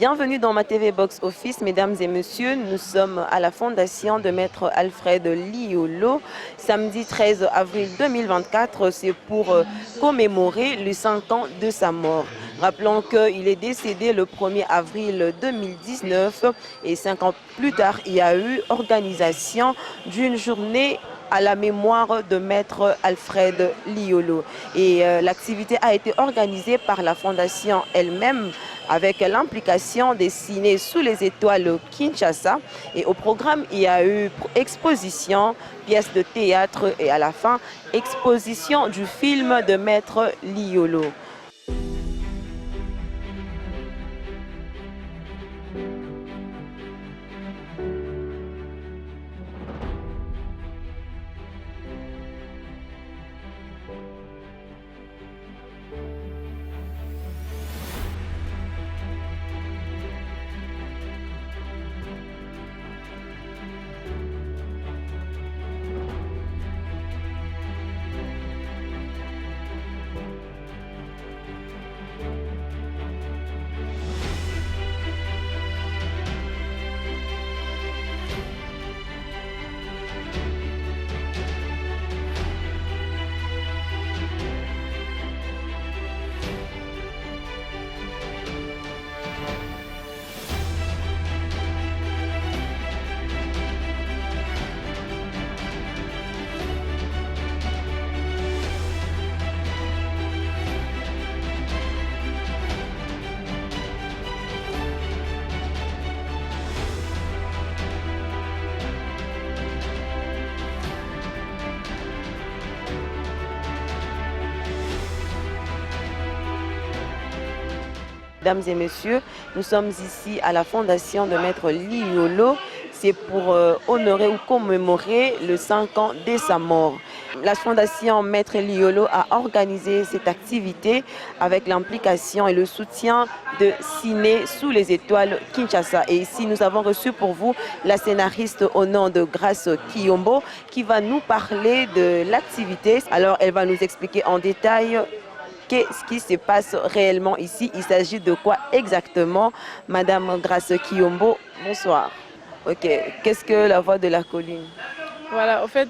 Bienvenue dans ma TV Box Office, mesdames et messieurs. Nous sommes à la fondation de Maître Alfred Liolo. Samedi 13 avril 2024, c'est pour commémorer les 5 ans de sa mort. Rappelons qu'il est décédé le 1er avril 2019 et 5 ans plus tard, il y a eu organisation d'une journée à la mémoire de Maître Alfred Liolo. Et l'activité a été organisée par la fondation elle-même avec l'implication des ciné sous les étoiles Kinshasa. Et au programme, il y a eu exposition, pièces de théâtre et à la fin, exposition du film de Maître Liolo. Mesdames et messieurs, nous sommes ici à la fondation de Maître Liolo. C'est pour honorer ou commémorer le 5 ans de sa mort. La fondation Maître Liolo a organisé cette activité avec l'implication et le soutien de Ciné sous les étoiles Kinshasa. Et ici, nous avons reçu pour vous la scénariste au nom de Grace Kiyombo qui va nous parler de l'activité. Alors, elle va nous expliquer en détail qu'est-ce qui se passe réellement ici. Il s'agit de quoi exactement? Madame Grace Kiyombo, bonsoir. Ok, qu'est-ce que la Voix de la Colline? Voilà, en fait,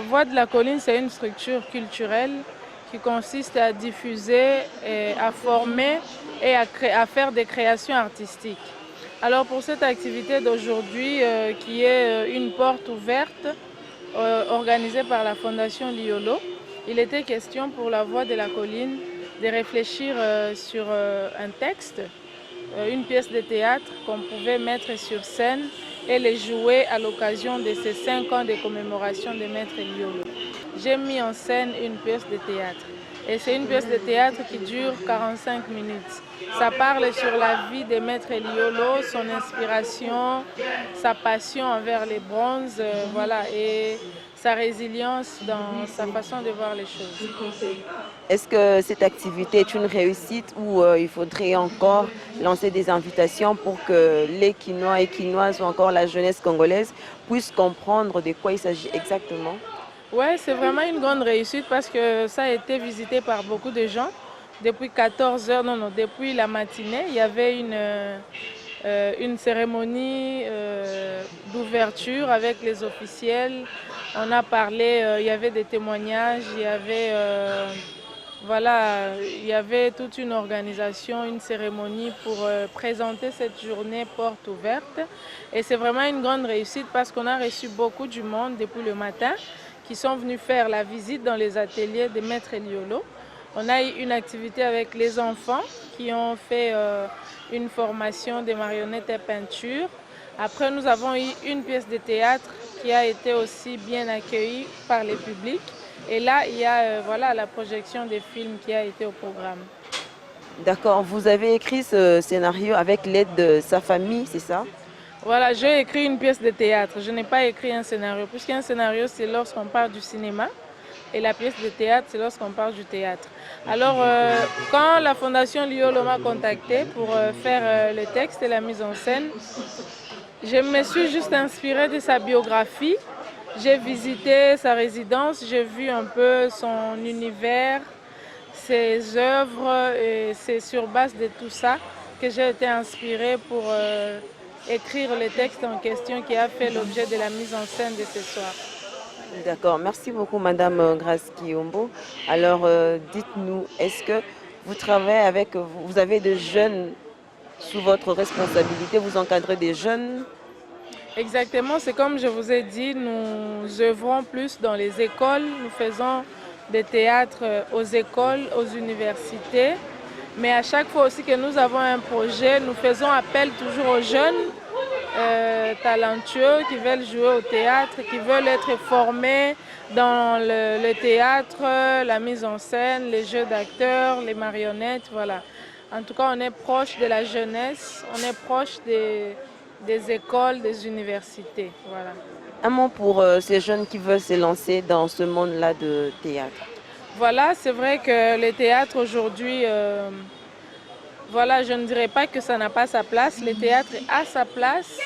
Voix de la Colline, c'est une structure culturelle qui consiste à diffuser, et à former et à faire des créations artistiques. Alors pour cette activité d'aujourd'hui, qui est une porte ouverte, organisée par la Fondation Liolo, il était question pour la Voix de la Colline de réfléchir sur un texte, une pièce de théâtre qu'on pouvait mettre sur scène et les jouer à l'occasion de ces 5 ans de commémoration de Maître Liolo. J'ai mis en scène une pièce de théâtre et c'est une pièce de théâtre qui dure 45 minutes. Ça parle sur la vie de Maître Liolo, son inspiration, sa passion envers les bronzes, voilà, et sa résilience dans sa façon de voir les choses. Est-ce que cette activité est une réussite ou il faudrait encore lancer des invitations pour que les Quinois et Quinoises ou encore la jeunesse congolaise puissent comprendre de quoi il s'agit exactement? Oui, c'est vraiment une grande réussite parce que ça a été visité par beaucoup de gens. Depuis 14 heures, depuis la matinée, il y avait une cérémonie d'ouverture avec les officiels. On a parlé, il y avait des témoignages, il y avait toute une organisation, une cérémonie pour présenter cette journée porte ouverte. Et c'est vraiment une grande réussite parce qu'on a reçu beaucoup du monde depuis le matin qui sont venus faire la visite dans les ateliers de Maître Liolo. On a eu une activité avec les enfants qui ont fait une formation de marionnettes et peinture. Après, nous avons eu une pièce de théâtre qui a été aussi bien accueillie par le public. Et là, il y a la projection des films qui a été au programme. D'accord, vous avez écrit ce scénario avec l'aide de sa famille, c'est ça? Voilà, j'ai écrit une pièce de théâtre. Je n'ai pas écrit un scénario, puisqu'un scénario, c'est lorsqu'on parle du cinéma. Et la pièce de théâtre, c'est lorsqu'on parle du théâtre. Alors, quand la Fondation Liolo m'a contacté pour faire le texte et la mise en scène, je me suis juste inspirée de sa biographie. J'ai visité sa résidence, j'ai vu un peu son univers, ses œuvres, et c'est sur base de tout ça que j'ai été inspirée pour écrire le texte en question qui a fait l'objet de la mise en scène de ce soir. D'accord, merci beaucoup Madame Grace Kiombo. Alors dites-nous, est-ce que vous travaillez avec, vous avez des jeunes sous votre responsabilité, vous encadrez des jeunes? Exactement, c'est comme je vous ai dit, nous œuvrons plus dans les écoles, nous faisons des théâtres aux écoles, aux universités, mais à chaque fois aussi que nous avons un projet, nous faisons appel toujours aux jeunes talentueux qui veulent jouer au théâtre, qui veulent être formés dans le théâtre, la mise en scène, les jeux d'acteurs, les marionnettes, voilà. En tout cas, on est proche de la jeunesse, on est proche des écoles, des universités, voilà. Un mot pour ces jeunes qui veulent se lancer dans ce monde-là de théâtre. Voilà, c'est vrai que le théâtre aujourd'hui, voilà, je ne dirais pas que ça n'a pas sa place. Le théâtre a sa place,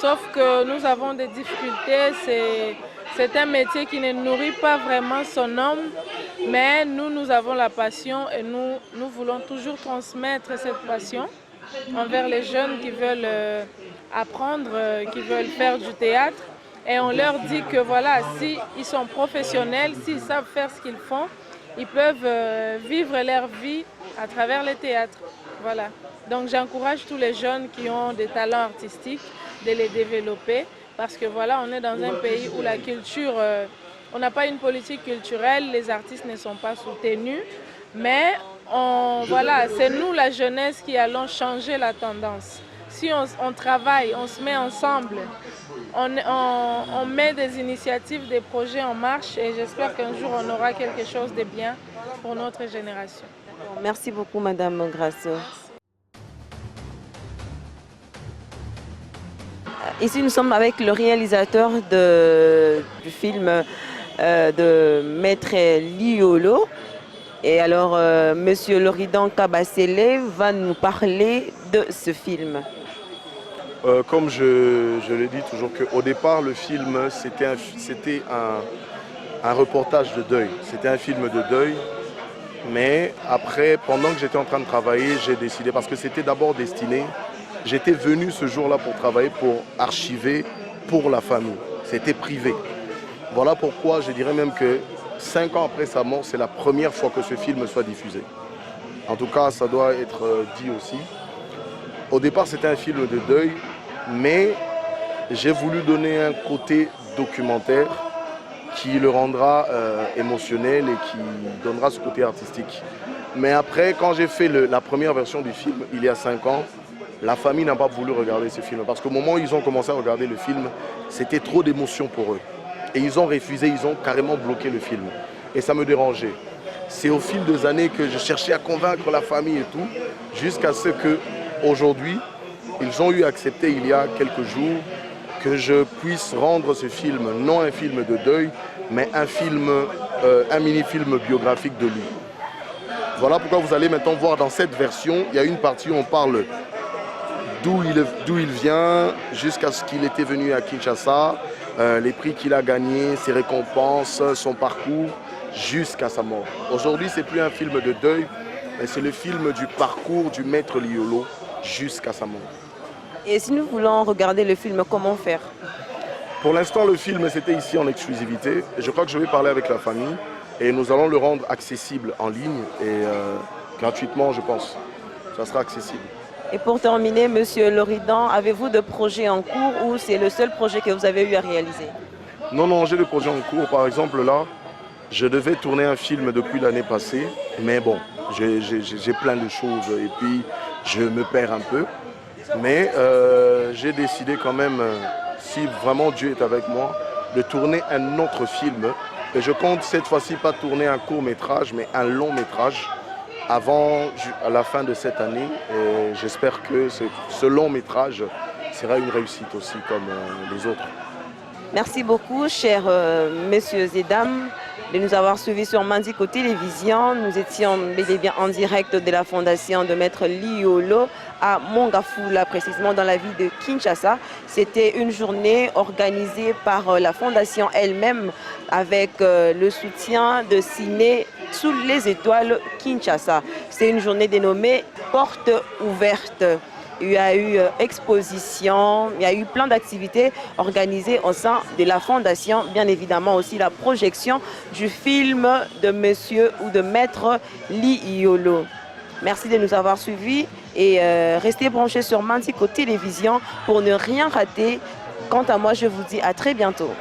sauf que nous avons des difficultés. C'est un métier qui ne nourrit pas vraiment son homme, mais nous avons la passion et nous voulons toujours transmettre cette passion envers les jeunes qui veulent apprendre, qui veulent faire du théâtre. Et on leur dit que voilà, s'ils sont professionnels, s'ils savent faire ce qu'ils font, ils peuvent vivre leur vie à travers le théâtre. Voilà. Donc j'encourage tous les jeunes qui ont des talents artistiques de les développer parce que voilà, on est dans un pays où la culture, on n'a pas une politique culturelle, les artistes ne sont pas soutenus, mais voilà, c'est nous la jeunesse qui allons changer la tendance. Si on travaille, on se met ensemble, on met des initiatives, des projets en marche et j'espère qu'un jour on aura quelque chose de bien pour notre génération. Merci beaucoup Madame Grace. Ici nous sommes avec le réalisateur du film de Maître Liolo. Et alors Monsieur Loridan Kabasele va nous parler de ce film. Comme je le dis toujours, qu'au départ, le film, c'était un reportage de deuil. C'était un film de deuil. Mais après, pendant que j'étais en train de travailler, j'ai décidé, parce que c'était d'abord destiné, j'étais venu ce jour-là pour travailler, pour archiver pour la famille. C'était privé. Voilà pourquoi je dirais même que 5 ans après sa mort, c'est la première fois que ce film soit diffusé. En tout cas, ça doit être dit aussi. Au départ, c'était un film de deuil, mais j'ai voulu donner un côté documentaire qui le rendra émotionnel et qui donnera ce côté artistique. Mais après, quand j'ai fait la première version du film, il y a 5 ans, la famille n'a pas voulu regarder ce film. Parce qu'au moment où ils ont commencé à regarder le film, c'était trop d'émotions pour eux. Et ils ont refusé, ils ont carrément bloqué le film. Et ça me dérangeait. C'est au fil des années que je cherchais à convaincre la famille et tout, jusqu'à ce qu'aujourd'hui, ils ont eu accepté il y a quelques jours que je puisse rendre ce film, non un film de deuil, mais un mini-film biographique de lui. Voilà pourquoi vous allez maintenant voir dans cette version, il y a une partie où on parle d'où il vient, jusqu'à ce qu'il était venu à Kinshasa, les prix qu'il a gagnés, ses récompenses, son parcours, jusqu'à sa mort. Aujourd'hui, ce n'est plus un film de deuil, mais c'est le film du parcours du maître Liolo jusqu'à sa mort. Et si nous voulons regarder le film, comment faire? Pour l'instant, le film, c'était ici en exclusivité. Je crois que je vais parler avec la famille et nous allons le rendre accessible en ligne et gratuitement, je pense. Ça sera accessible. Et pour terminer, Monsieur Loridan, avez-vous de projets en cours ou c'est le seul projet que vous avez eu à réaliser? Non, j'ai des projets en cours. Par exemple, là, je devais tourner un film depuis l'année passée, mais bon, j'ai plein de choses et puis je me perds un peu. Mais j'ai décidé quand même, si vraiment Dieu est avec moi, de tourner un autre film. Et je compte cette fois-ci pas tourner un court-métrage, mais un long-métrage à la fin de cette année. Et j'espère que ce long-métrage sera une réussite aussi comme les autres. Merci beaucoup, chers messieurs et dames, de nous avoir suivis sur Mandiko Télévision. Nous étions bel et bien en direct de la fondation de Maître Liolo à Mongafula, précisément dans la ville de Kinshasa. C'était une journée organisée par la fondation elle-même avec le soutien de Ciné sous les étoiles Kinshasa. C'est une journée dénommée porte ouverte. Il y a eu exposition, il y a eu plein d'activités organisées au sein de la Fondation. Bien évidemment aussi la projection du film de Monsieur ou de Maître Ly Yolo. Merci de nous avoir suivis et restez branchés sur Mantico Télévision pour ne rien rater. Quant à moi, je vous dis à très bientôt.